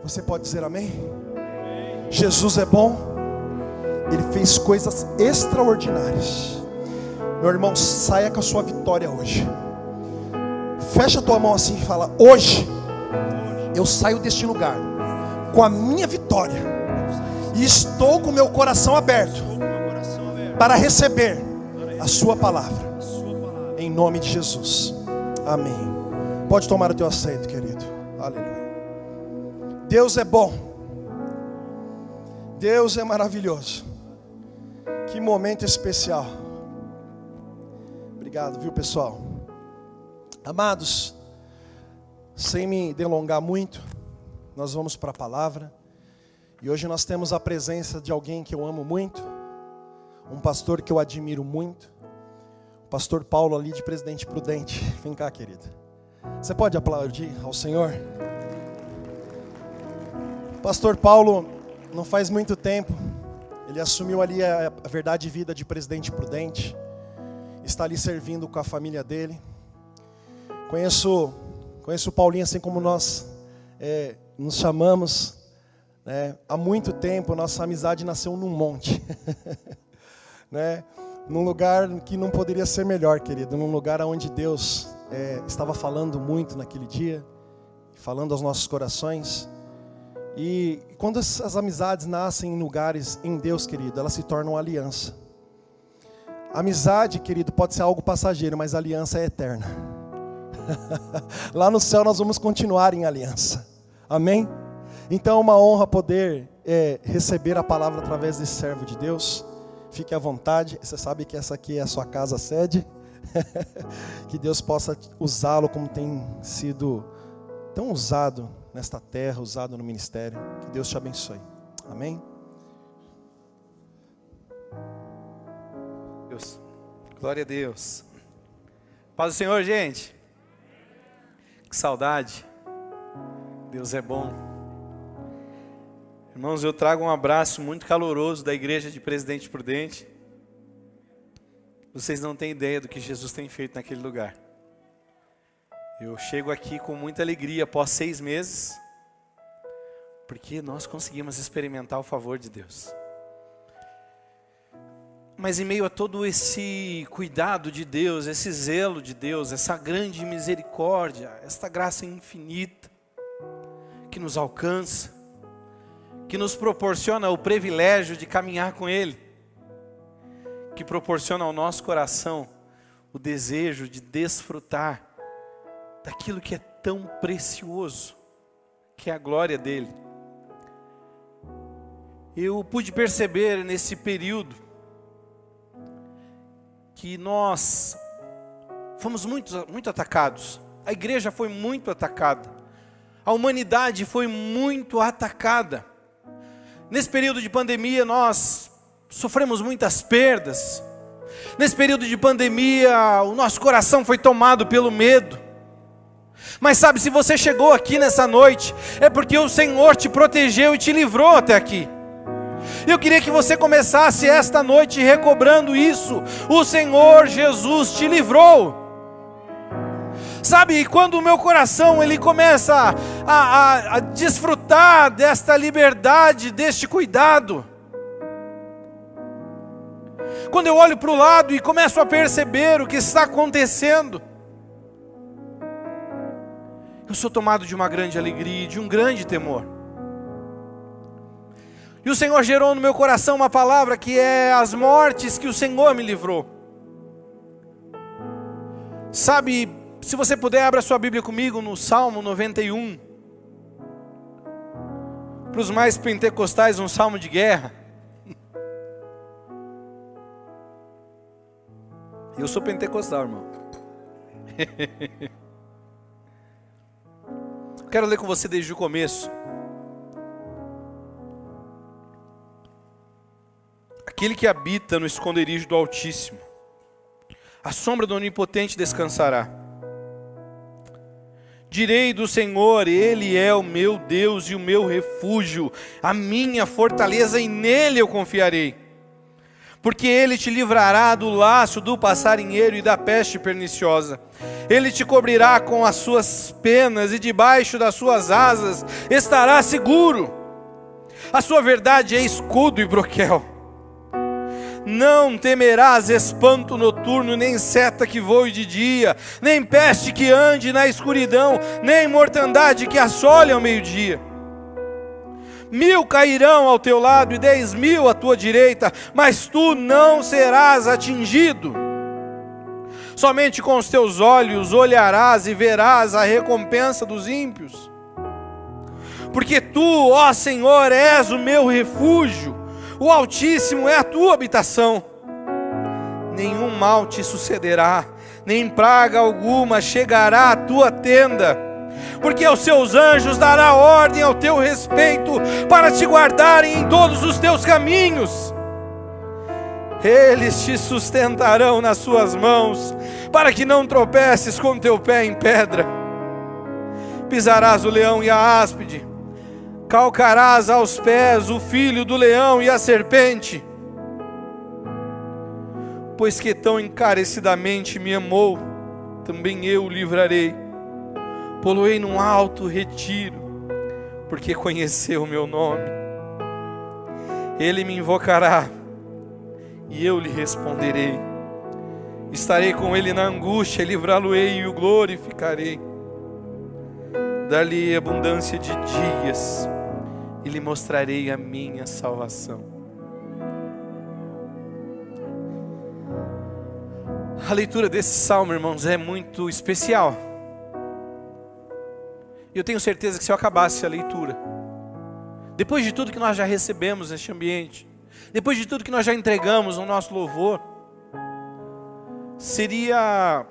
Você pode dizer amém? Jesus é bom. Ele fez coisas extraordinárias. Meu irmão, saia com a sua vitória hoje. Fecha a tua mão assim e fala: hoje eu saio deste lugar com a minha vitória. E estou com o meu coração aberto para receber a sua palavra. Em nome de Jesus. Amém. Pode tomar o teu assento, querido. Aleluia. Deus é bom. Deus é maravilhoso. Que momento especial. Obrigado, viu, pessoal? Amados, sem me delongar muito, nós vamos para a palavra. E hoje nós temos a presença de alguém que eu amo muito, um pastor que eu admiro muito, o pastor Paulo ali de Presidente Prudente. Vem cá, querida. Você pode aplaudir ao Senhor? O pastor Paulo, não faz muito tempo, ele assumiu ali a Verdade e Vida de Presidente Prudente. Está ali servindo com a família dele. Conheço o Paulinho assim como nós nos chamamos, né? Há muito tempo. Nossa amizade nasceu num monte, né? Num lugar que não poderia ser melhor, querido. Num lugar onde Deus estava falando muito naquele dia, falando aos nossos corações. E quando as amizades nascem em lugares em Deus, querido, elas se tornam aliança. Amizade, querido, pode ser algo passageiro, mas a aliança é eterna. Lá no céu nós vamos continuar em aliança. Amém? Então é uma honra poder receber a palavra através desse servo de Deus. Fique à vontade. Você sabe que essa aqui é a sua casa sede. Que Deus possa usá-lo como tem sido tão usado nesta terra, usado no ministério. Que Deus te abençoe. Amém? Deus. Glória a Deus. Paz do Senhor, gente. Que saudade. Deus é bom. Irmãos, eu trago um abraço muito caloroso da igreja de Presidente Prudente. Vocês não têm ideia do que Jesus tem feito naquele lugar. Eu chego aqui com muita alegria após 6 meses, porque nós conseguimos experimentar o favor de Deus. Mas em meio a todo esse cuidado de Deus, esse zelo de Deus, essa grande misericórdia, esta graça infinita que nos alcança, que nos proporciona o privilégio de caminhar com Ele, que proporciona ao nosso coração o desejo de desfrutar daquilo que é tão precioso, que é a glória dEle. Eu pude perceber nesse período que nós fomos muito atacados. A igreja foi muito atacada. A humanidade foi muito atacada. Nesse período de pandemia nós sofremos muitas perdas. Nesse período de pandemia o nosso coração foi tomado pelo medo. Mas sabe, se você chegou aqui nessa noite, é porque o Senhor te protegeu e te livrou até aqui. Eu queria que você começasse esta noite recobrando isso. O Senhor Jesus te livrou. Sabe, quando o meu coração ele começa a desfrutar desta liberdade, deste cuidado, quando eu olho para o lado e começo a perceber o que está acontecendo, eu sou tomado de uma grande alegria e de um grande temor. E o Senhor gerou no meu coração uma palavra que é as mortes que o Senhor me livrou. Sabe, se você puder, abra sua Bíblia comigo no Salmo 91. Para os mais pentecostais, um salmo de guerra. Eu sou pentecostal, irmão. Quero ler com você desde o começo. Aquele que habita no esconderijo do Altíssimo, a sombra do Onipotente descansará. Direi do Senhor, Ele é o meu Deus e o meu refúgio, a minha fortaleza, e nele eu confiarei. Porque Ele te livrará do laço do passarinheiro e da peste perniciosa. Ele te cobrirá com as suas penas e debaixo das suas asas estará seguro. A sua verdade é escudo e broquel. Não temerás espanto noturno, nem seta que voe de dia, nem peste que ande na escuridão, nem mortandade que assole ao meio-dia. 1000 cairão ao teu lado e 10.000 à tua direita, mas tu não serás atingido. Somente com os teus olhos olharás e verás a recompensa dos ímpios. Porque tu, ó Senhor, és o meu refúgio, o Altíssimo é a tua habitação. Nenhum mal te sucederá, nem praga alguma chegará à tua tenda. Porque aos seus anjos dará ordem ao teu respeito, para te guardarem em todos os teus caminhos. Eles te sustentarão nas suas mãos, para que não tropeces com teu pé em pedra. Pisarás o leão e a áspide, calcarás aos pés o filho do leão e a serpente. Pois que tão encarecidamente me amou, também eu o livrarei. Poloei num alto retiro, porque conheceu o meu nome. Ele me invocará, e eu lhe responderei. Estarei com ele na angústia, livrá-lo-ei e o glorificarei. Dar-lhe abundância de dias, e lhe mostrarei a minha salvação. A leitura desse salmo, irmãos, é muito especial. E eu tenho certeza que se eu acabasse a leitura, depois de tudo que nós já recebemos neste ambiente, depois de tudo que nós já entregamos no nosso louvor, seria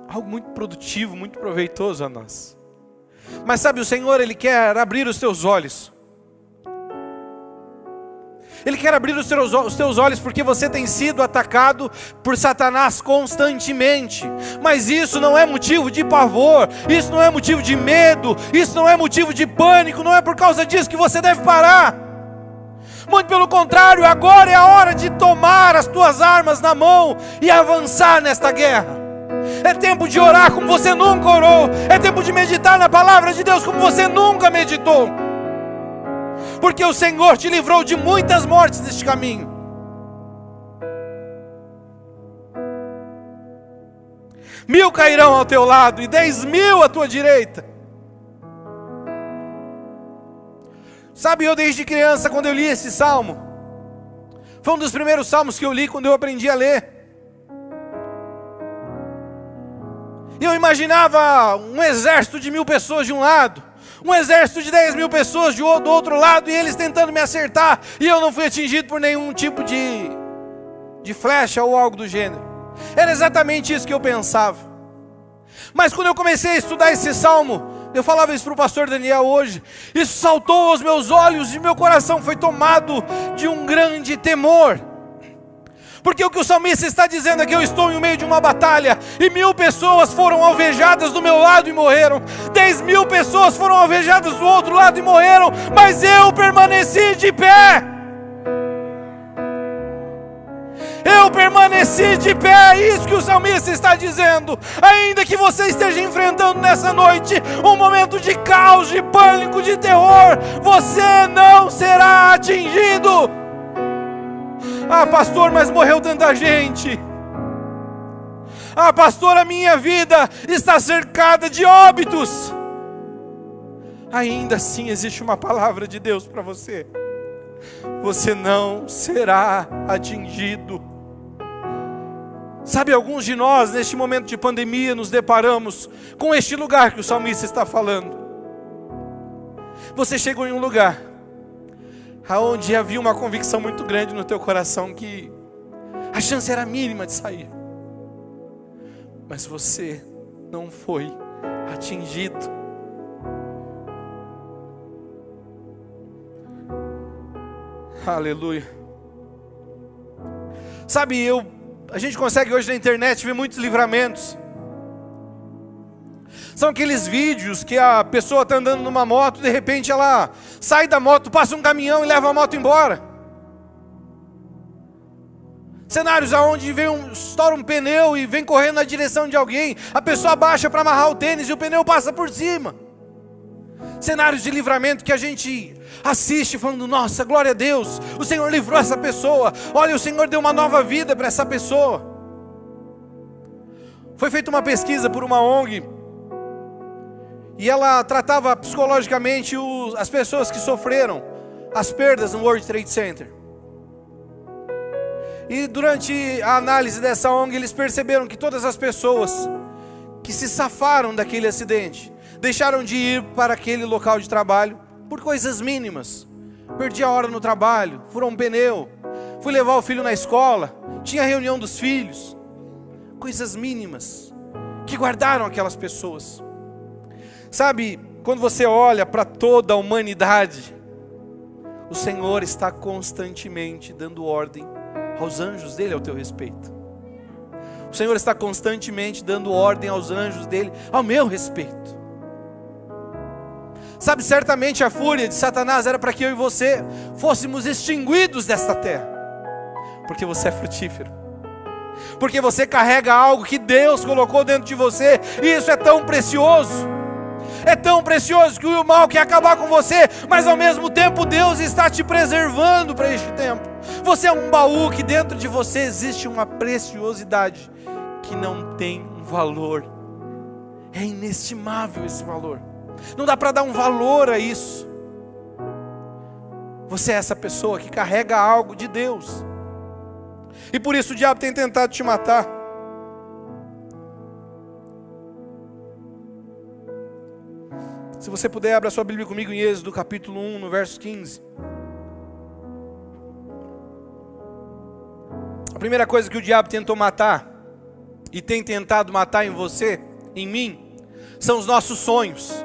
algo muito produtivo, muito proveitoso a nós. Mas sabe, o Senhor, Ele quer abrir os teus olhos. Ele quer abrir os teus olhos porque você tem sido atacado por Satanás constantemente. Mas isso não é motivo de pavor, isso não é motivo de medo, isso não é motivo de pânico, não é por causa disso que você deve parar. Muito pelo contrário, agora é a hora de tomar as tuas armas na mão e avançar nesta guerra. É tempo de orar como você nunca orou, é tempo de meditar na palavra de Deus como você nunca meditou. Porque o Senhor te livrou de muitas mortes neste caminho. Mil cairão ao teu lado e 10.000 à tua direita. Sabe, eu desde criança, quando eu li esse salmo, foi um dos primeiros salmos que eu li quando eu aprendi a ler. E eu imaginava um exército de 1000 pessoas de um lado, um exército de 10.000 pessoas do outro lado, e eles tentando me acertar, e eu não fui atingido por nenhum tipo de flecha ou algo do gênero. Era exatamente isso que eu pensava. Mas quando eu comecei a estudar esse salmo, eu falava isso para o pastor Daniel hoje, isso saltou aos meus olhos e meu coração foi tomado de um grande temor. Porque o que o salmista está dizendo é que eu estou em meio de uma batalha, e 1000 pessoas foram alvejadas do meu lado e morreram, 10.000 pessoas foram alvejadas do outro lado e morreram, mas eu permaneci de pé. Eu permaneci de pé, é isso que o salmista está dizendo. Ainda que você esteja enfrentando nessa noite um momento de caos, de pânico, de terror, você não será atingido. Ah, pastor, mas morreu tanta gente. Ah, pastor, a minha vida está cercada de óbitos. Ainda assim existe uma palavra de Deus para você. Você não será atingido. Sabe, alguns de nós, neste momento de pandemia, nos deparamos com este lugar que o salmista está falando. Você chegou em um lugar aonde havia uma convicção muito grande no teu coração que a chance era mínima de sair. Mas você não foi atingido. Aleluia. Sabe, a gente consegue hoje na internet ver muitos livramentos. São aqueles vídeos que a pessoa está andando numa moto, de repente ela sai da moto, passa um caminhão e leva a moto embora. Cenários onde estoura um pneu e vem correndo na direção de alguém, a pessoa abaixa para amarrar o tênis e o pneu passa por cima. Cenários de livramento que a gente assiste falando, nossa, glória a Deus, o Senhor livrou essa pessoa, olha, o Senhor deu uma nova vida para essa pessoa. Foi feita uma pesquisa por uma ONG, e ela tratava psicologicamente as pessoas que sofreram as perdas no World Trade Center. E durante a análise dessa ONG, eles perceberam que todas as pessoas que se safaram daquele acidente, deixaram de ir para aquele local de trabalho por coisas mínimas. Perdi a hora no trabalho, furou um pneu, fui levar o filho na escola, tinha reunião dos filhos. Coisas mínimas que guardaram aquelas pessoas. Sabe, quando você olha para toda a humanidade, o Senhor está constantemente dando ordem aos anjos dele ao teu respeito. O Senhor está constantemente dando ordem aos anjos dele ao meu respeito. Sabe, certamente a fúria de Satanás era para que eu e você fôssemos extinguidos desta terra, porque você é frutífero, porque você carrega algo que Deus colocou dentro de você, e isso é tão precioso. É tão precioso que o mal quer acabar com você, mas ao mesmo tempo Deus está te preservando para este tempo. Você é um baú que dentro de você existe uma preciosidade que não tem um valor. É inestimável esse valor. Não dá para dar um valor a isso. Você é essa pessoa que carrega algo de Deus. E por isso o diabo tem tentado te matar. Se você puder, abra sua Bíblia comigo em Êxodo capítulo 1, no verso 15. A primeira coisa que o diabo tentou matar, e tem tentado matar em você, em mim, são os nossos sonhos.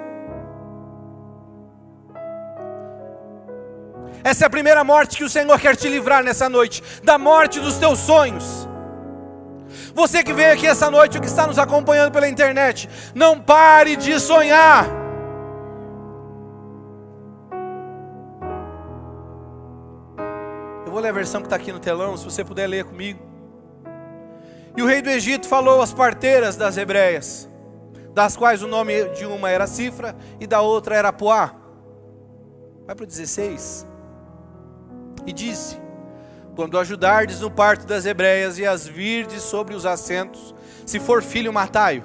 Essa é a primeira morte que o Senhor quer te livrar nessa noite, da morte dos teus sonhos. Você que veio aqui essa noite, ou que está nos acompanhando pela internet, não pare de sonhar. Eu vou ler a versão que está aqui no telão, se você puder ler comigo. E o rei do Egito falou às parteiras das hebreias, das quais o nome de uma era Cifra e da outra era Puá. Vai para o 16. E disse: quando ajudardes no parto das hebreias e as virdes sobre os assentos, se for filho, matai-o,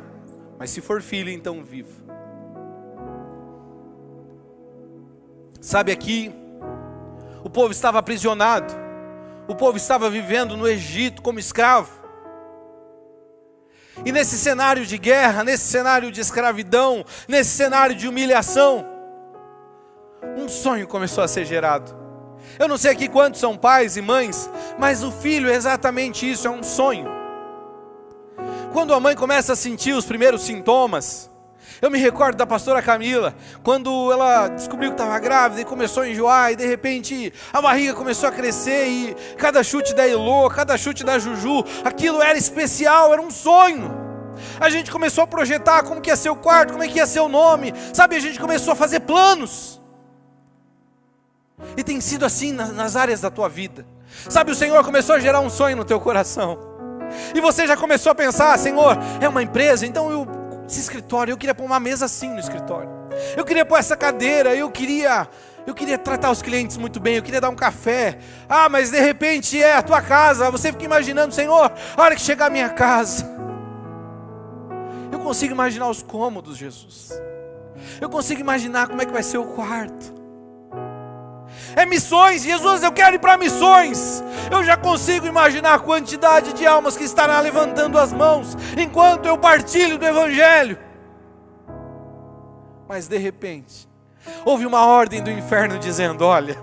mas se for filho, então viva. Sabe, aqui o povo estava aprisionado, o povo estava vivendo no Egito como escravo. E nesse cenário de guerra, nesse cenário de escravidão, nesse cenário de humilhação, um sonho começou a ser gerado. Eu não sei aqui quantos são pais e mães, mas o filho é exatamente isso, é um sonho. Quando a mãe começa a sentir os primeiros sintomas, eu me recordo da pastora Camila, quando ela descobriu que estava grávida e começou a enjoar, e de repente a barriga começou a crescer, e cada chute da Elô, cada chute da Juju, aquilo era especial, era um sonho. A gente começou a projetar como que ia ser o quarto, como é que ia ser o nome, sabe, a gente começou a fazer planos. E tem sido assim nas áreas da tua vida. Sabe, o Senhor começou a gerar um sonho no teu coração, e você já começou a pensar: Senhor, é uma empresa, então esse escritório, eu queria pôr uma mesa assim no escritório, eu queria pôr essa cadeira, eu queria tratar os clientes muito bem, eu queria dar um café. Ah, mas de repente é a tua casa, você fica imaginando: Senhor, a hora que chegar a minha casa, eu consigo imaginar os cômodos, Jesus, eu consigo imaginar como é que vai ser o quarto. É missões, Jesus, eu quero ir para missões. Eu já consigo imaginar a quantidade de almas que estará levantando as mãos enquanto eu partilho do Evangelho. Mas de repente, houve uma ordem do inferno dizendo: olha,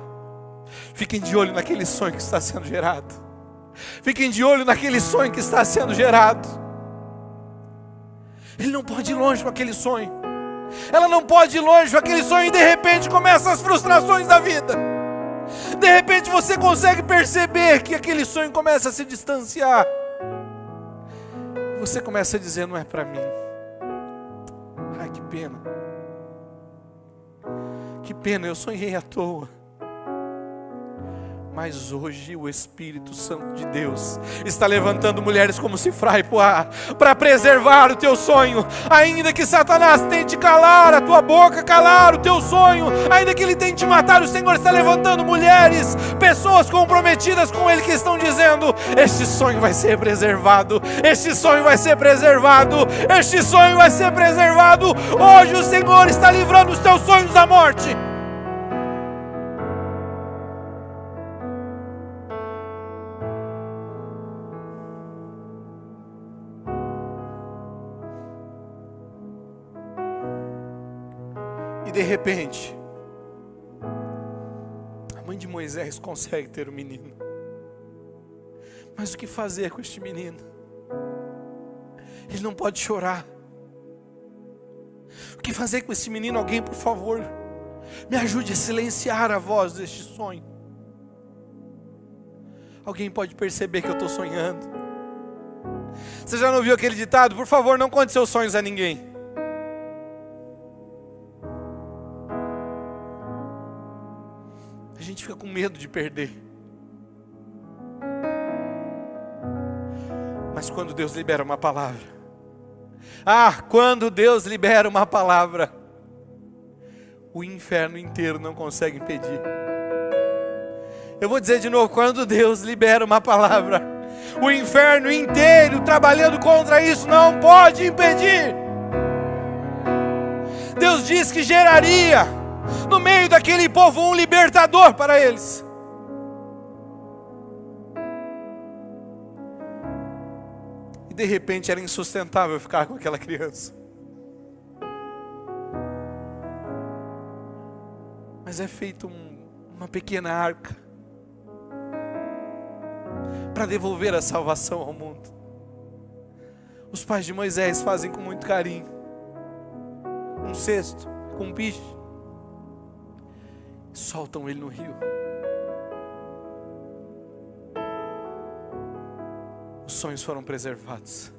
fiquem de olho naquele sonho que está sendo gerado. Fiquem de olho naquele sonho que está sendo gerado. Ele não pode ir longe com aquele sonho. Ela não pode ir longe com aquele sonho, e de repente começam as frustrações da vida. De repente você consegue perceber que aquele sonho começa a se distanciar. Você começa a dizer: não é para mim. Ai, que pena. Que pena, eu sonhei à toa. Mas hoje o Espírito Santo de Deus está levantando mulheres como Cifra e Puá para preservar o teu sonho. Ainda que Satanás tente calar a tua boca, calar o teu sonho, ainda que ele tente matar, o Senhor está levantando mulheres, pessoas comprometidas com Ele, que estão dizendo: este sonho vai ser preservado, este sonho vai ser preservado, este sonho vai ser preservado. Hoje o Senhor está livrando os teus sonhos da morte. E de repente, a mãe de Moisés consegue ter um menino. Mas o que fazer com este menino? Ele não pode chorar. O que fazer com esse menino? Alguém, por favor, me ajude a silenciar a voz deste sonho. Alguém pode perceber que eu estou sonhando. Você já não ouviu aquele ditado? Por favor, não conte seus sonhos a ninguém. A gente fica com medo de perder. Mas quando Deus libera uma palavra, quando Deus libera uma palavra, o inferno inteiro não consegue impedir. Eu vou dizer de novo: quando Deus libera uma palavra, o inferno inteiro trabalhando contra isso não pode impedir. Deus diz que geraria no meio daquele povo um libertador para eles. E de repente era insustentável ficar com aquela criança. Mas é feito uma pequena arca para devolver a salvação ao mundo. Os pais de Moisés fazem com muito carinho um cesto com um piche, soltam ele no rio. Os sonhos foram preservados.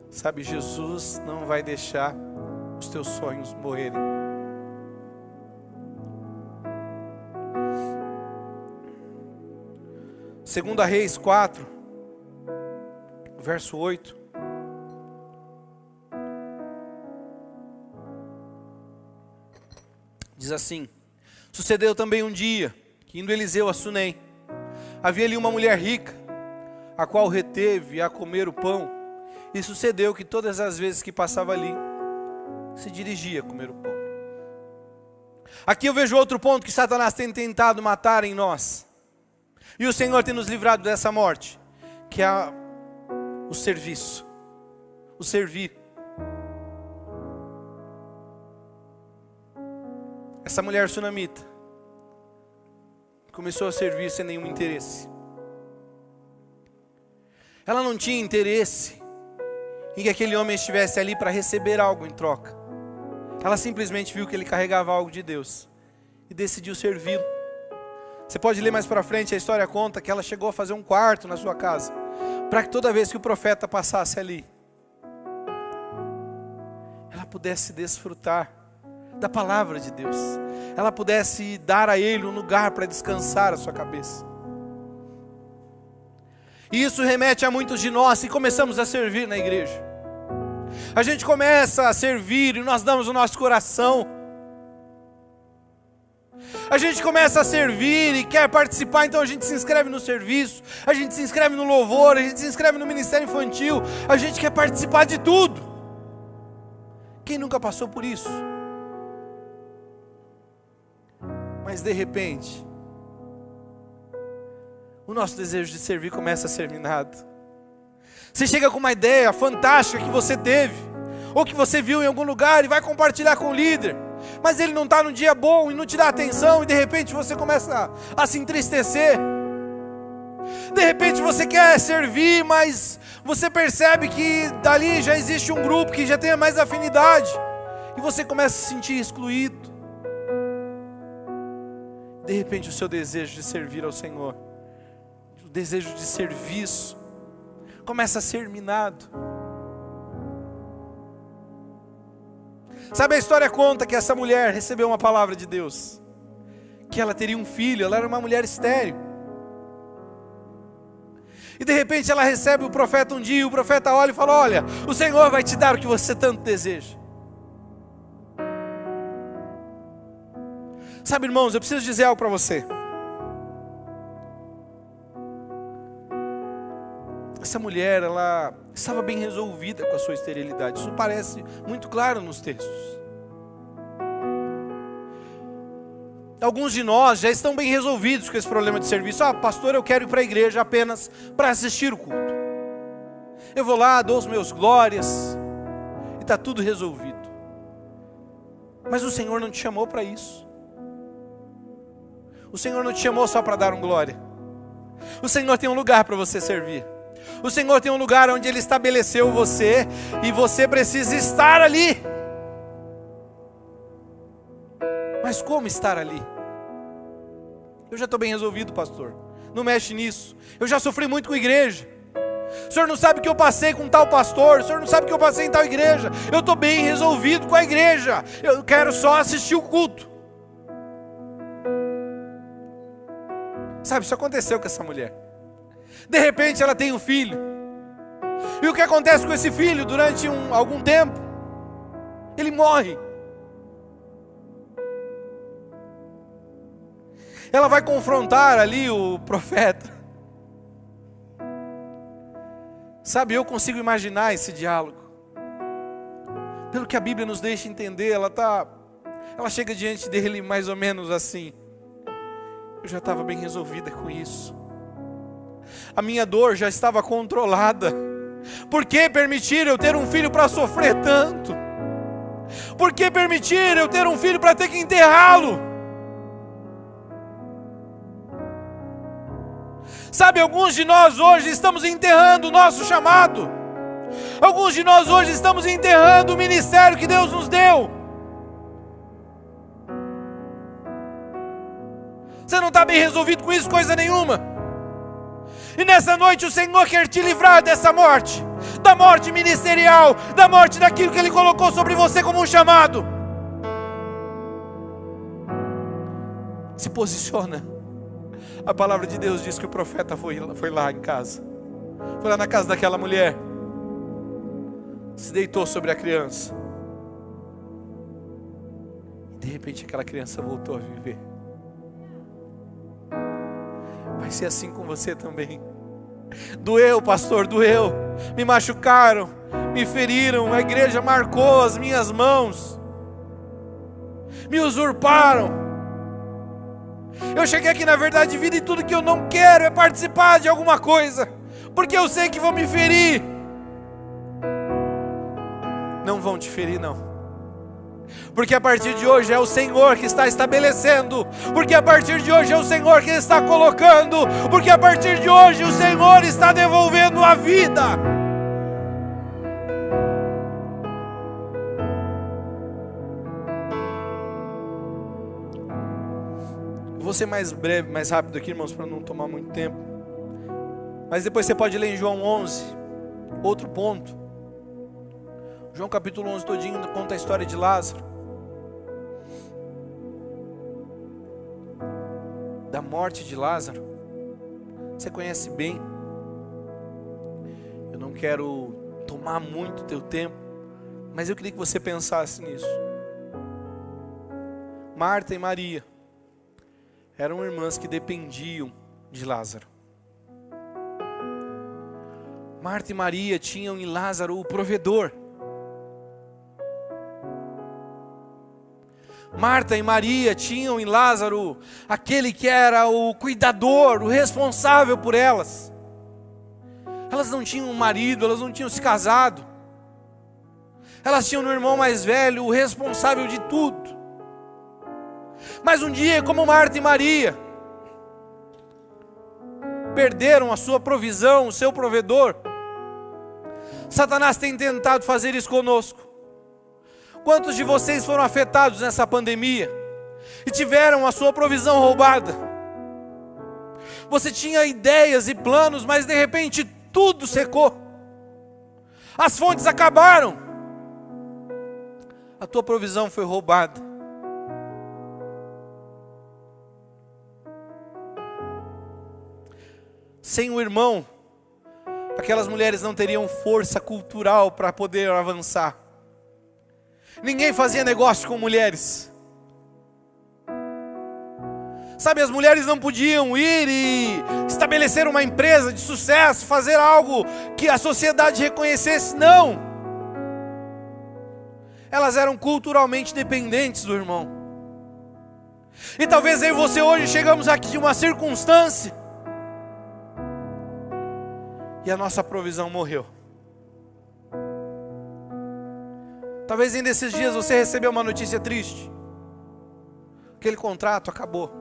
Sabe, Jesus não vai deixar os teus sonhos morrerem. Segunda Reis 4, verso 8. Diz assim: sucedeu também um dia que, indo Eliseu a Sunem, havia ali uma mulher rica, a qual reteve a comer o pão, e sucedeu que todas as vezes que passava ali, se dirigia a comer o pão. Aqui eu vejo outro ponto que Satanás tem tentado matar em nós, e o Senhor tem nos livrado dessa morte, que é o serviço, o servir. Essa mulher sunamita começou a servir sem nenhum interesse. Ela não tinha interesse em que aquele homem estivesse ali para receber algo em troca. Ela simplesmente viu que ele carregava algo de Deus e decidiu servi-lo. Você pode ler mais para frente, a história conta que ela chegou a fazer um quarto na sua casa, para que toda vez que o profeta passasse ali, ela pudesse desfrutar da palavra de Deus, ela pudesse dar a ele um lugar para descansar a sua cabeça. E isso remete a muitos de nós que começamos a servir na igreja. A gente começa a servir e nós damos o nosso coração. A gente começa a servir e quer participar, então a gente se inscreve no serviço, a gente se inscreve no louvor, a gente se inscreve no ministério infantil, a gente quer participar de tudo. Quem nunca passou por isso? Mas de repente, o nosso desejo de servir começa a ser minado. Você chega com uma ideia fantástica que você teve, ou que você viu em algum lugar e vai compartilhar com o líder, mas ele não está no dia bom e não te dá atenção, e de repente você começa a se entristecer. De repente você quer servir, mas você percebe que dali já existe um grupo que já tem mais afinidade, e você começa a se sentir excluído. De repente o seu desejo de servir ao Senhor, o desejo de serviço, começa a ser minado. Sabe, a história conta que essa mulher recebeu uma palavra de Deus, que ela teria um filho, ela era uma mulher estéril. E de repente ela recebe o profeta um dia, e o profeta olha e fala: olha, o Senhor vai te dar o que você tanto deseja. Sabe, irmãos, eu preciso dizer algo para você. Essa mulher, ela estava bem resolvida com a sua esterilidade. Isso parece muito claro nos textos. Alguns de nós já estão bem resolvidos com esse problema de serviço. Ah, pastor, eu quero ir para a igreja apenas para assistir o culto. Eu vou lá, dou os meus glórias e está tudo resolvido. Mas o Senhor não te chamou para isso. O Senhor não te chamou só para dar um glória. O Senhor tem um lugar para você servir. O Senhor tem um lugar onde Ele estabeleceu você e você precisa estar ali. Mas como estar ali? Eu já estou bem resolvido, pastor. Não mexe nisso. Eu já sofri muito com a igreja. O senhor não sabe o que eu passei com tal pastor. O senhor não sabe o que eu passei em tal igreja. Eu estou bem resolvido com a igreja. Eu quero só assistir o culto. Sabe, isso aconteceu com essa mulher. De repente ela tem um filho. E o que acontece com esse filho durante algum tempo? Ele morre. Ela vai confrontar ali o profeta. Sabe, eu consigo imaginar esse diálogo. Pelo que a Bíblia nos deixa entender, ela chega diante dele mais ou menos assim: eu já estava bem resolvida com isso. A minha dor já estava controlada. Por que permitir eu ter um filho para sofrer tanto? Por que permitir eu ter um filho para ter que enterrá-lo? Sabe, alguns de nós hoje estamos enterrando o nosso chamado. Alguns de nós hoje estamos enterrando o ministério que Deus nos deu. Você não está bem resolvido com isso, coisa nenhuma. E nessa noite o Senhor quer te livrar dessa morte. Da morte ministerial, da morte daquilo que Ele colocou sobre você como um chamado. Se posiciona. A palavra de Deus diz que o profeta foi lá em casa. Foi lá na casa daquela mulher. Se deitou sobre a criança. E de repente aquela criança voltou a viver. Vai ser assim com você também. Doeu, pastor, doeu. Me machucaram, me feriram. A igreja marcou as minhas mãos. Me usurparam. Eu cheguei aqui na verdade de vida e tudo que eu não quero é participar de alguma coisa, porque eu sei que vão me ferir. Não vão te ferir, não. Porque a partir de hoje é o Senhor que está estabelecendo. Porque a partir de hoje é o Senhor que está colocando. Porque a partir de hoje o Senhor está devolvendo a vida. Vou ser mais breve, mais rápido aqui, irmãos, para não tomar muito tempo. Mas depois você pode ler em João 11, outro ponto. João capítulo 11 todinho conta a história de Lázaro. Da morte de Lázaro. Você conhece bem. Eu não quero tomar muito teu tempo, mas eu queria que você pensasse nisso. Marta e Maria eram irmãs que dependiam de Lázaro. Marta e Maria tinham em Lázaro o provedor. Marta e Maria tinham em Lázaro aquele que era o cuidador, o responsável por elas. Elas não tinham um marido, elas não tinham se casado. Elas tinham um irmão mais velho, o responsável de tudo. Mas um dia, como Marta e Maria perderam a sua provisão, o seu provedor, Satanás tem tentado fazer isso conosco. Quantos de vocês foram afetados nessa pandemia e tiveram a sua provisão roubada? Você tinha ideias e planos, mas de repente tudo secou. As fontes acabaram. A tua provisão foi roubada. Sem o irmão, aquelas mulheres não teriam força cultural para poder avançar. Ninguém fazia negócio com mulheres. Sabe, as mulheres não podiam ir e estabelecer uma empresa de sucesso, fazer algo que a sociedade reconhecesse, não. Elas eram culturalmente dependentes do irmão. E talvez eu e você hoje chegamos aqui de uma circunstância e a nossa provisão morreu. Talvez ainda esses dias você recebeu uma notícia triste. Aquele contrato acabou.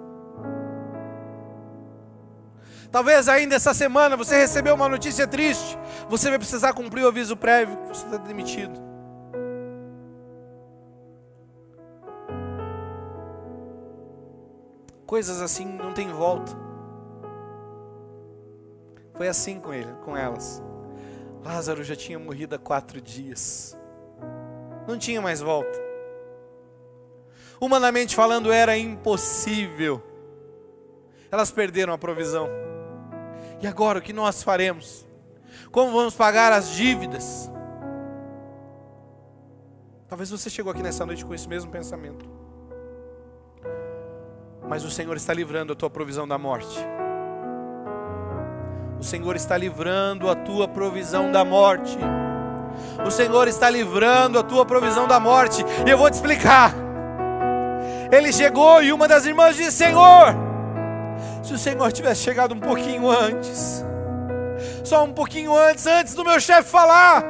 Talvez ainda essa semana você recebeu uma notícia triste. Você vai precisar cumprir o aviso prévio que você está demitido. Coisas assim não tem volta. Foi assim com elas. Lázaro já tinha morrido há 4 dias. Não tinha mais volta. Humanamente falando, era impossível. Elas perderam a provisão. E agora o que nós faremos? Como vamos pagar as dívidas? Talvez você chegou aqui nessa noite com esse mesmo pensamento. Mas o Senhor está livrando a tua provisão da morte. O Senhor está livrando a tua provisão da morte. O Senhor está livrando a tua provisão da morte. E eu vou te explicar. Ele chegou e uma das irmãs disse: Senhor, se o Senhor tivesse chegado um pouquinho antes, só um pouquinho antes do meu chefe falar,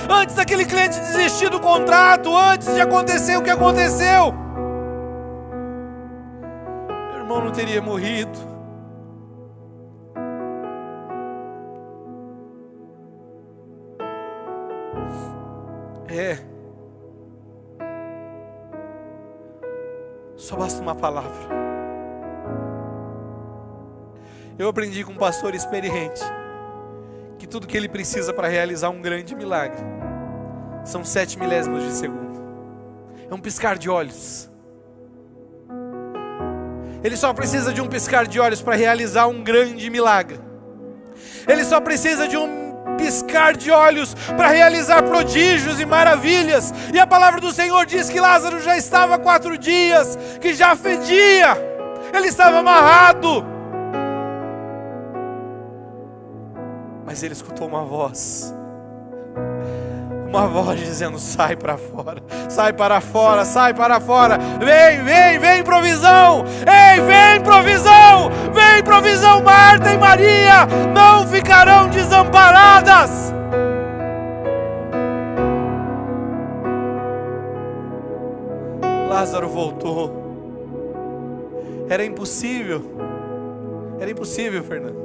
antes daquele cliente desistir do contrato, antes de acontecer o que aconteceu, meu irmão não teria morrido. Só basta uma palavra. Eu aprendi com um pastor experiente que tudo que ele precisa para realizar um grande milagre são 7 milésimos de segundo. É um piscar de olhos. Ele só precisa de um piscar de olhos para realizar um grande milagre. Ele só precisa de um piscar de olhos para realizar prodígios e maravilhas. E a palavra do Senhor diz que Lázaro já estava há 4 dias, que já fedia, ele estava amarrado. Mas ele escutou uma voz dizendo: sai para fora, sai para fora, sai para fora. Vem provisão. Ei, vem provisão. Marta e Maria não ficarão desamparadas. Lázaro voltou. Era impossível, Fernando.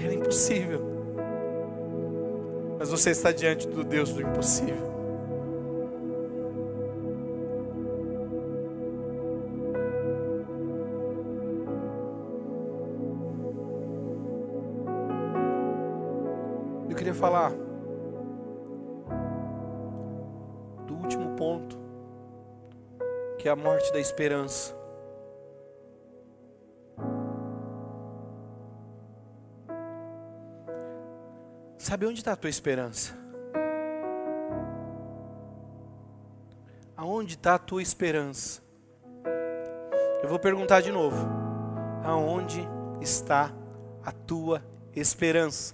Era impossível. Mas você está diante do Deus do impossível. Eu queria falar do último ponto, que é a morte da esperança. Sabe onde está a tua esperança? Aonde está a tua esperança? Eu vou perguntar de novo. Aonde está a tua esperança?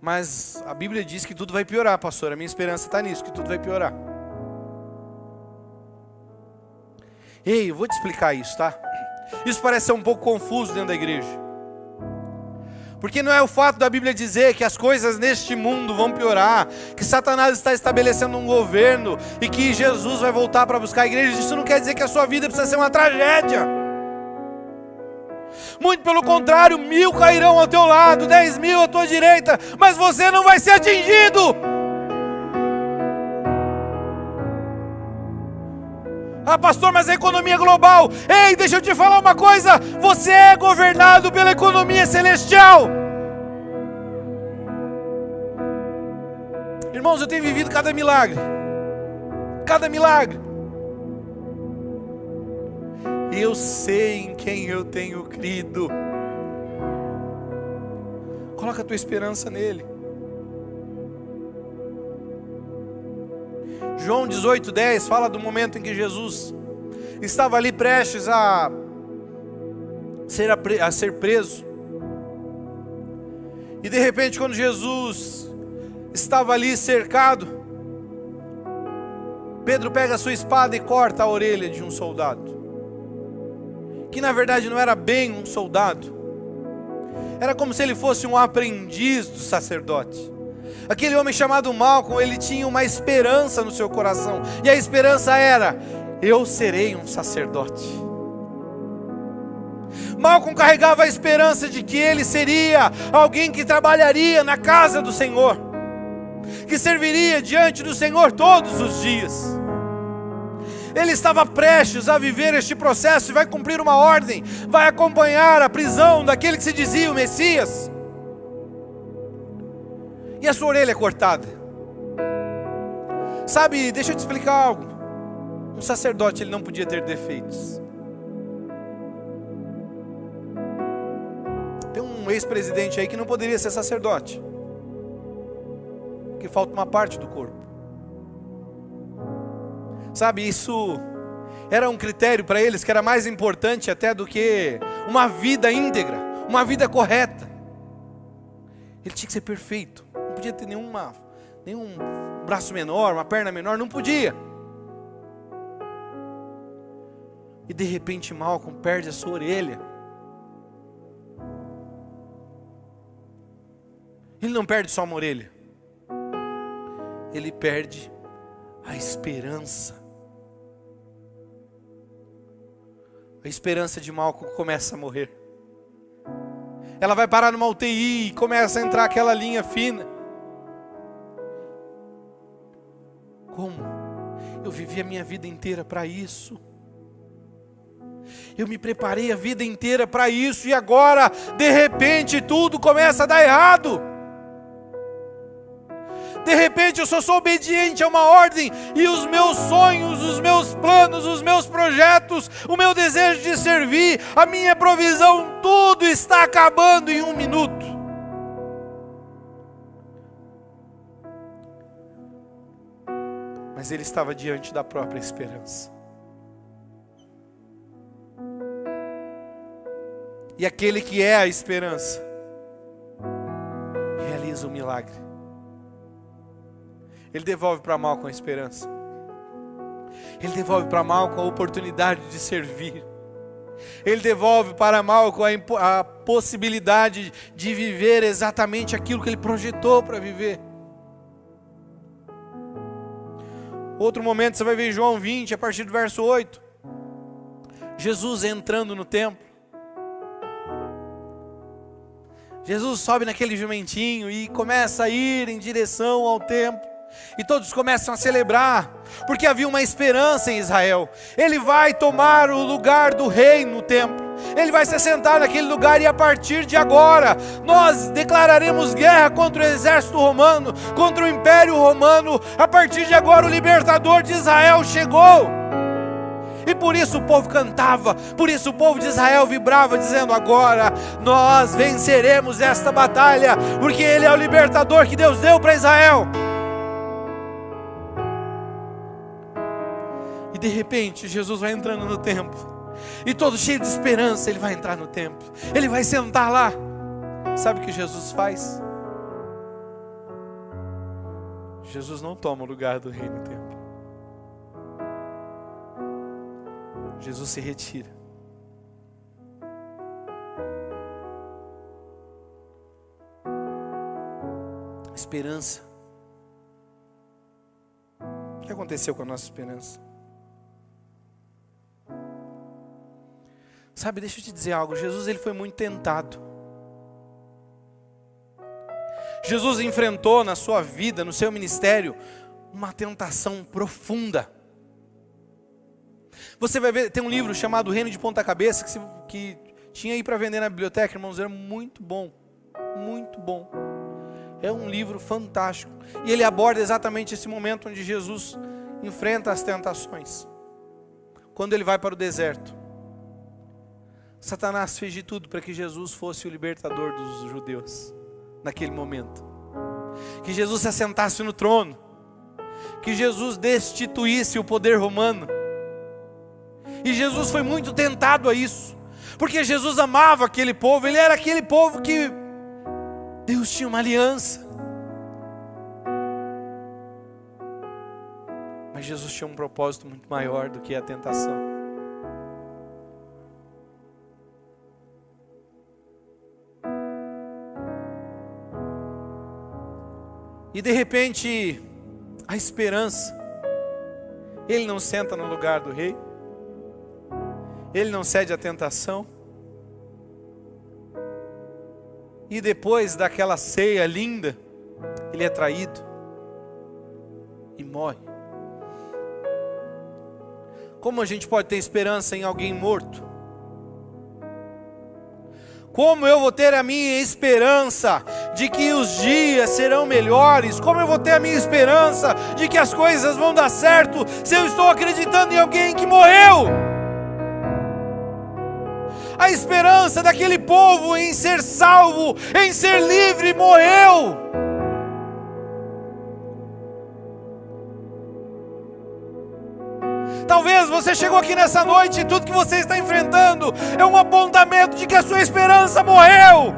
Mas a Bíblia diz que tudo vai piorar, pastor. A minha esperança está nisso, que tudo vai piorar. Ei, eu vou te explicar isso, tá? Isso parece ser um pouco confuso dentro da igreja. Porque não é o fato da Bíblia dizer que as coisas neste mundo vão piorar, que Satanás está estabelecendo um governo e que Jesus vai voltar para buscar a igreja. Isso não quer dizer que a sua vida precisa ser uma tragédia. Muito pelo contrário, 1000 cairão ao teu lado, 10.000 à tua direita, mas você não vai ser atingido. Ah, pastor, mas a economia é global. Ei, deixa eu te falar uma coisa. Você é governado pela economia celestial. Irmãos, eu tenho vivido cada milagre. Cada milagre. Eu sei em quem eu tenho crido. Coloca a tua esperança nele. João 18:10 fala do momento em que Jesus estava ali prestes a ser preso. E de repente, quando Jesus estava ali cercado, Pedro pega a sua espada e corta a orelha de um soldado, que na verdade não era bem um soldado, era como se ele fosse um aprendiz do sacerdote. Aquele homem chamado Malco, ele tinha uma esperança no seu coração, e a esperança era: eu serei um sacerdote. Malco carregava a esperança de que ele seria alguém que trabalharia na casa do Senhor, que serviria diante do Senhor todos os dias. Ele estava prestes a viver este processo e vai cumprir uma ordem, vai acompanhar a prisão daquele que se dizia o Messias. E a sua orelha é cortada. Sabe, deixa eu te explicar algo. Um sacerdote, ele não podia ter defeitos. Tem um ex-presidente aí que não poderia ser sacerdote, porque falta uma parte do corpo. Sabe, isso era um critério para eles que era mais importante até do que uma vida íntegra, uma vida correta. Ele tinha que ser perfeito. Não podia ter nenhum braço menor, uma perna menor, não podia. E de repente Malcolm perde a sua orelha. Ele não perde só uma orelha, ele perde a esperança. A esperança de Malcolm começa a morrer. Ela vai parar numa UTI e começa a entrar aquela linha fina. Como? Eu vivi a minha vida inteira para isso. Eu me preparei a vida inteira para isso e agora, de repente, tudo começa a dar errado. De repente eu só sou obediente a uma ordem e os meus sonhos, os meus planos, os meus projetos, o meu desejo de servir, a minha provisão, tudo está acabando em um minuto. Mas ele estava diante da própria esperança. E aquele que é a esperança realiza o milagre. Ele devolve para Malcolm a esperança. Ele devolve para Malcolm a oportunidade de servir. Ele devolve para Malcolm a possibilidade de viver exatamente aquilo que ele projetou para viver. Outro momento você vai ver em João 20, a partir do verso 8. Jesus entrando no templo. Jesus sobe naquele jumentinho e começa a ir em direção ao templo. E todos começam a celebrar, porque havia uma esperança em Israel. Ele vai tomar o lugar do rei no templo. Ele vai se assentar naquele lugar e a partir de agora nós declararemos guerra contra o exército romano, contra o império romano. A partir de agora o libertador de Israel chegou. E por isso o povo cantava, por isso o povo de Israel vibrava, dizendo: agora nós venceremos esta batalha, porque Ele é o libertador que Deus deu para Israel. E de repente Jesus vai entrando no templo, e todo cheio de esperança ele vai entrar no templo, ele vai sentar lá. Sabe o que Jesus faz? Jesus não toma o lugar do rei no templo. Jesus se retira. Esperança. O que aconteceu com a nossa esperança? Sabe, deixa eu te dizer algo. Jesus ele foi muito tentado. Jesus enfrentou na sua vida, no seu ministério, uma tentação profunda. Você vai ver, tem um livro chamado O Reino de Ponta Cabeça, que tinha aí para vender na biblioteca, irmãos, era muito bom, muito bom. É um livro fantástico. E ele aborda exatamente esse momento onde Jesus enfrenta as tentações. Quando ele vai para o deserto. Satanás fez de tudo para que Jesus fosse o libertador dos judeus naquele momento. Que Jesus se assentasse no trono. Que Jesus destituísse o poder romano. E Jesus foi muito tentado a isso. Porque Jesus amava aquele povo. Ele era aquele povo que Deus tinha uma aliança. Mas Jesus tinha um propósito muito maior do que a tentação. E de repente, a esperança. Ele não senta no lugar do rei. Ele não cede à tentação. E depois daquela ceia linda, ele é traído e morre. Como a gente pode ter esperança em alguém morto? Como eu vou ter a minha esperança de que os dias serão melhores? Como eu vou ter a minha esperança de que as coisas vão dar certo se eu estou acreditando em alguém que morreu? A esperança daquele povo em ser salvo, em ser livre, morreu. Talvez você chegou aqui nessa noite e tudo que você está enfrentando é um apontamento de que a sua esperança morreu.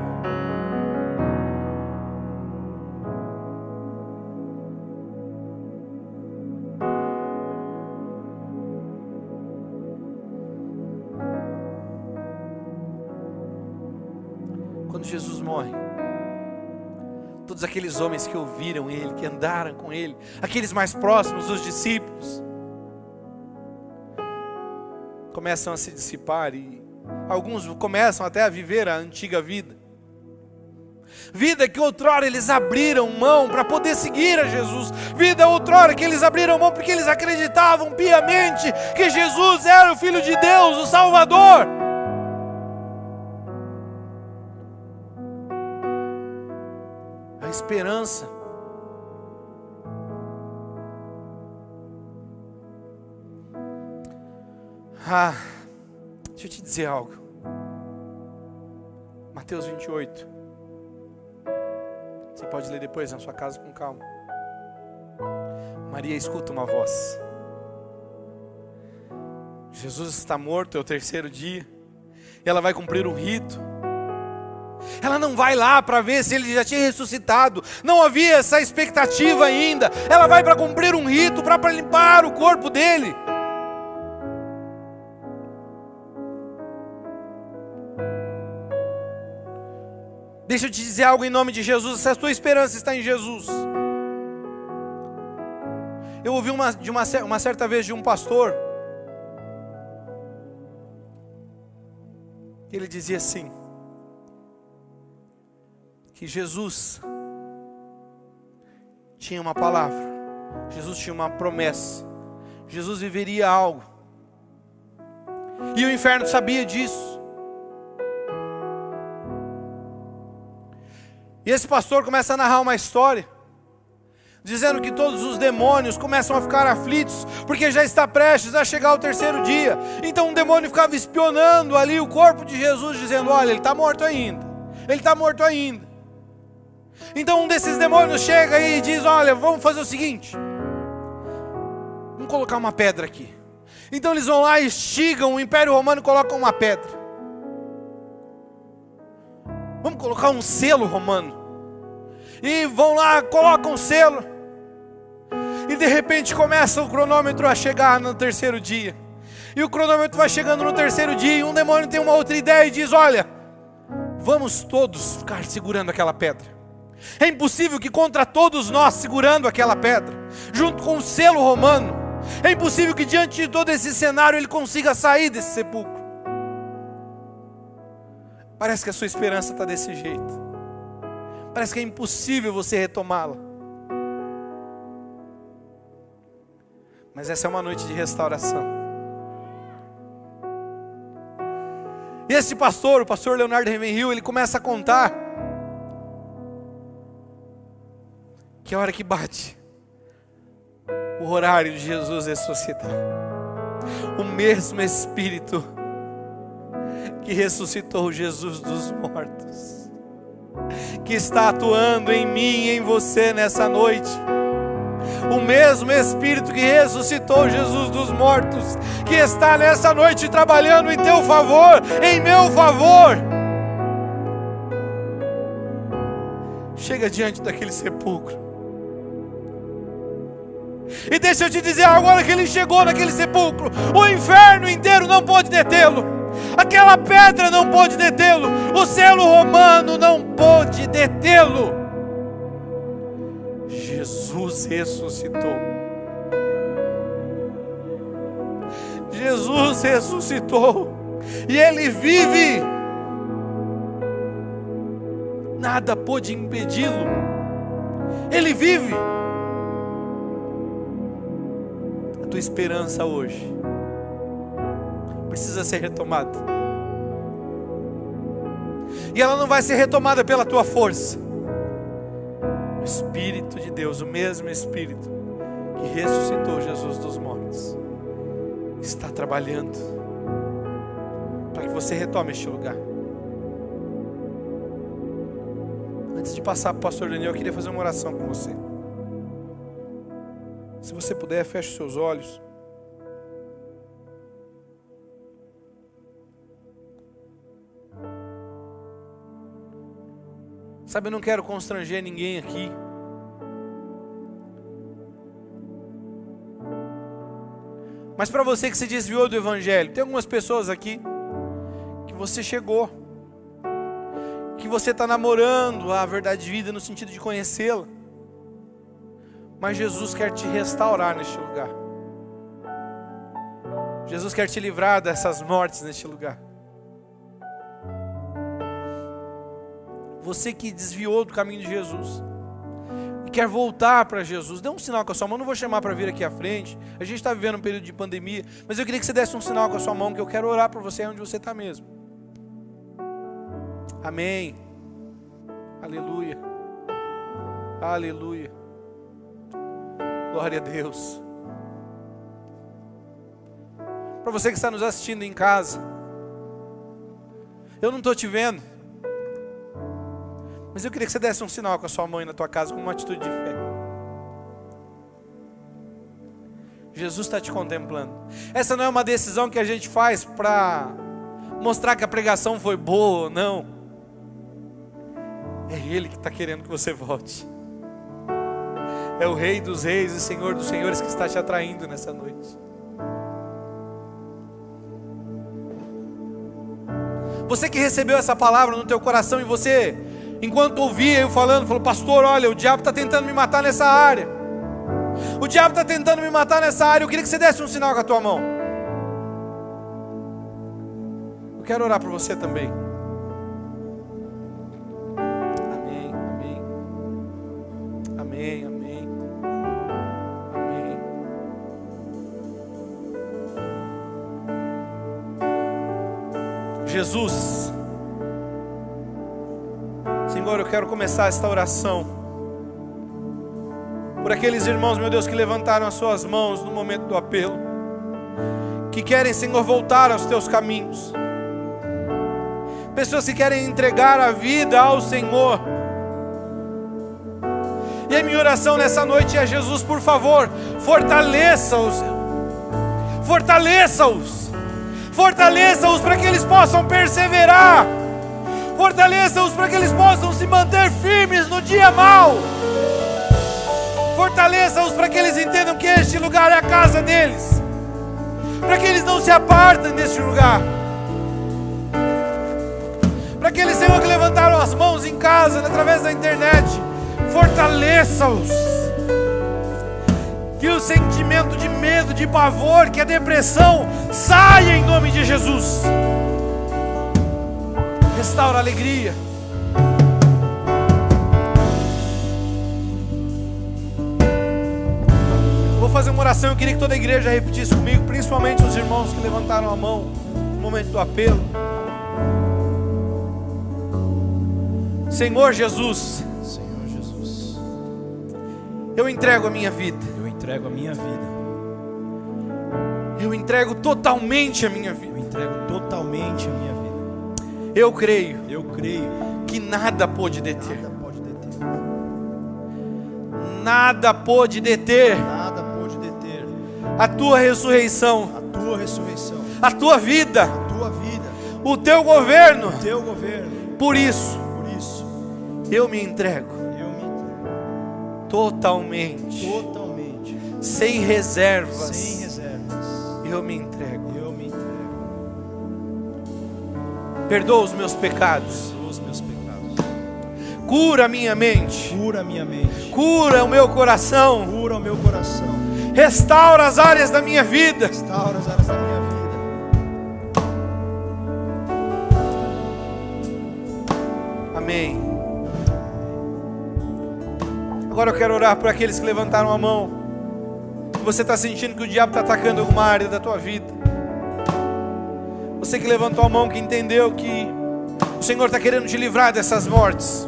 Quando Jesus morre, todos aqueles homens que ouviram ele, que andaram com ele, aqueles mais próximos, os discípulos, começam a se dissipar e alguns começam até a viver a antiga vida. Vida que outrora eles abriram mão para poder seguir a Jesus. Vida outrora que eles abriram mão porque eles acreditavam piamente que Jesus era o Filho de Deus, o Salvador. A esperança deixa eu te dizer algo. Mateus 28. Você pode ler depois na sua casa com calma. Maria escuta uma voz. Jesus está morto, é o terceiro dia. E ela vai cumprir um rito. Ela não vai lá para ver se ele já tinha ressuscitado. Não havia essa expectativa ainda. Ela vai para cumprir um rito, para limpar o corpo dele. Deixa eu te dizer algo em nome de Jesus. Se a tua esperança está em Jesus. Eu ouvi uma certa vez de um pastor. Ele dizia assim: que Jesus tinha uma palavra. Jesus tinha uma promessa. Jesus viveria algo. E o inferno sabia disso. E esse pastor começa a narrar uma história, dizendo que todos os demônios começam a ficar aflitos, porque já está prestes a chegar o terceiro dia. Então um demônio ficava espionando ali o corpo de Jesus, dizendo: olha, ele está morto ainda, ele está morto ainda. Então um desses demônios chega e diz: olha, vamos fazer o seguinte, vamos colocar uma pedra aqui. Então eles vão lá, instigam o Império Romano e colocam uma pedra. Vamos colocar um selo romano. E vão lá, colocam um selo. E de repente começa o cronômetro a chegar no terceiro dia. E o cronômetro vai chegando no terceiro dia. E um demônio tem uma outra ideia e diz: olha, vamos todos ficar segurando aquela pedra. É impossível que contra todos nós segurando aquela pedra, junto com o selo romano, é impossível que diante de todo esse cenário ele consiga sair desse sepulcro. Parece que a sua esperança está desse jeito. Parece que é impossível você retomá-la. Mas essa é uma noite de restauração. E esse pastor, o pastor Leonardo Ravenhill, ele começa a contar que a hora que bate o horário de Jesus ressuscitar, o mesmo Espírito que ressuscitou Jesus dos mortos, que está atuando em mim e em você nessa noite. O mesmo Espírito que ressuscitou Jesus dos mortos, que está nessa noite trabalhando em teu favor, em meu favor. Chega diante daquele sepulcro. E deixa eu te dizer, agora que ele chegou naquele sepulcro, o inferno inteiro não pôde detê-lo. Aquela pedra não pôde detê-lo. O selo romano não pôde detê-lo. Jesus ressuscitou. Jesus ressuscitou. E Ele vive. Nada pôde impedi-lo. Ele vive. A tua esperança hoje precisa ser retomada. E ela não vai ser retomada pela tua força. O Espírito de Deus, o mesmo Espírito que ressuscitou Jesus dos mortos, está trabalhando para que você retome este lugar. Antes de passar para o pastor Daniel, eu queria fazer uma oração com você. Se você puder, feche os seus olhos. Sabe, eu não quero constranger ninguém aqui. Mas para você que se desviou do Evangelho, tem algumas pessoas aqui que você chegou, que você está namorando a verdade de vida no sentido de conhecê-la. Mas Jesus quer te restaurar neste lugar. Jesus quer te livrar dessas mortes neste lugar. Você que desviou do caminho de Jesus e quer voltar para Jesus, dê um sinal com a sua mão. Não vou chamar para vir aqui à frente. A gente está vivendo um período de pandemia, mas eu queria que você desse um sinal com a sua mão, que eu quero orar por você onde você está mesmo. Amém. Aleluia. Aleluia. Glória a Deus. Para você que está nos assistindo em casa, eu não estou te vendo, mas eu queria que você desse um sinal com a sua mãe na tua casa, com uma atitude de fé. Jesus está te contemplando. Essa não é uma decisão que a gente faz para mostrar que a pregação foi boa ou não. É Ele que está querendo que você volte. É o Rei dos Reis e Senhor dos Senhores que está te atraindo nessa noite. Você que recebeu essa palavra no teu coração e você, enquanto ouvia eu falando, falou: pastor, olha, o diabo está tentando me matar nessa área. O diabo está tentando me matar nessa área. Eu queria que você desse um sinal com a tua mão. Eu quero orar por você também. Amém, amém. Amém, amém. Amém. Jesus, Senhor, eu quero começar esta oração por aqueles irmãos, meu Deus, que levantaram as suas mãos no momento do apelo, que querem, Senhor, voltar aos teus caminhos. Pessoas que querem entregar a vida ao Senhor. E a minha oração nessa noite é: Jesus, por favor, fortaleça-os. Fortaleça-os. Fortaleça-os para que eles possam perseverar. Fortaleça-os para que eles possam se manter firmes no dia mau. Fortaleça-os para que eles entendam que este lugar é a casa deles. Para que eles não se apartem deste lugar. Para aqueles, Senhor, que levantaram as mãos em casa, através da internet, fortaleça-os. Que o sentimento de medo, de pavor, que a depressão saia em nome de Jesus. Restaura a alegria. Vou fazer uma oração, eu queria que toda a igreja repetisse comigo, principalmente os irmãos que levantaram a mão no momento do apelo. Senhor Jesus, Senhor Jesus, eu entrego a minha vida. eu entrego a minha vida. Eu entrego totalmente a minha vida. Eu entrego totalmente a minha vida. Eu creio que que nada pôde deter. nada pode deter. Nada pôde deter Nada pode deter a tua ressurreição, a tua ressurreição, a tua vida, a tua vida, o teu governo. o teu governo. Por isso, Por isso, eu me entrego eu me entrego totalmente, totalmente, sem reservas. sem reservas. Eu me entrego. Eu me entrego. Perdoa os meus pecados. Os meus pecados. Cura a minha mente. Cura a minha mente. Cura o meu coração. Cura o meu coração. Restaura as áreas da minha vida. Restaura as áreas da minha vida. Amém. Agora eu quero orar por aqueles que levantaram a mão. Você está sentindo que o diabo está atacando alguma área da tua vida. Você que levantou a mão, que entendeu que o Senhor está querendo te livrar dessas mortes.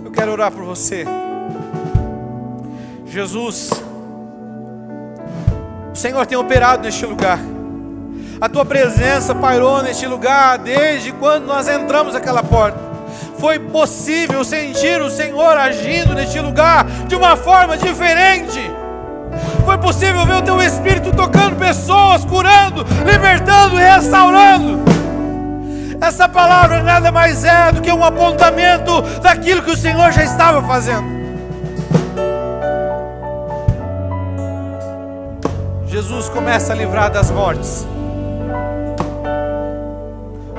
Eu quero orar por você. Jesus, o Senhor tem operado neste lugar. A tua presença pairou neste lugar desde quando nós entramos naquela porta. Foi possível sentir o Senhor agindo neste lugar de uma forma diferente. Foi possível ver o teu Espírito tocando pessoas, curando, libertando, restaurando. Essa palavra nada mais é do que um apontamento daquilo que o Senhor já estava fazendo. Jesus começa a livrar das mortes.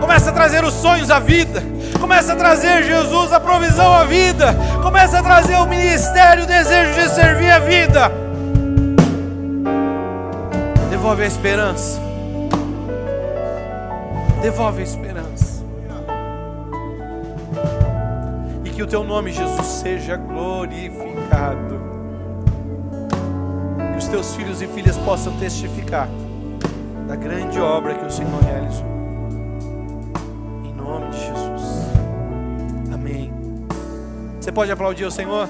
Começa a trazer os sonhos à vida. Começa a trazer, Jesus, a provisão à vida. Começa a trazer o ministério, o desejo de servir a vida. Devolve a esperança. Devolve a esperança. E que o teu nome, Jesus, seja glorificado. Que os teus filhos e filhas possam testificar da grande obra que o Senhor realizou. Em nome de Jesus. Amém. Você pode aplaudir o Senhor?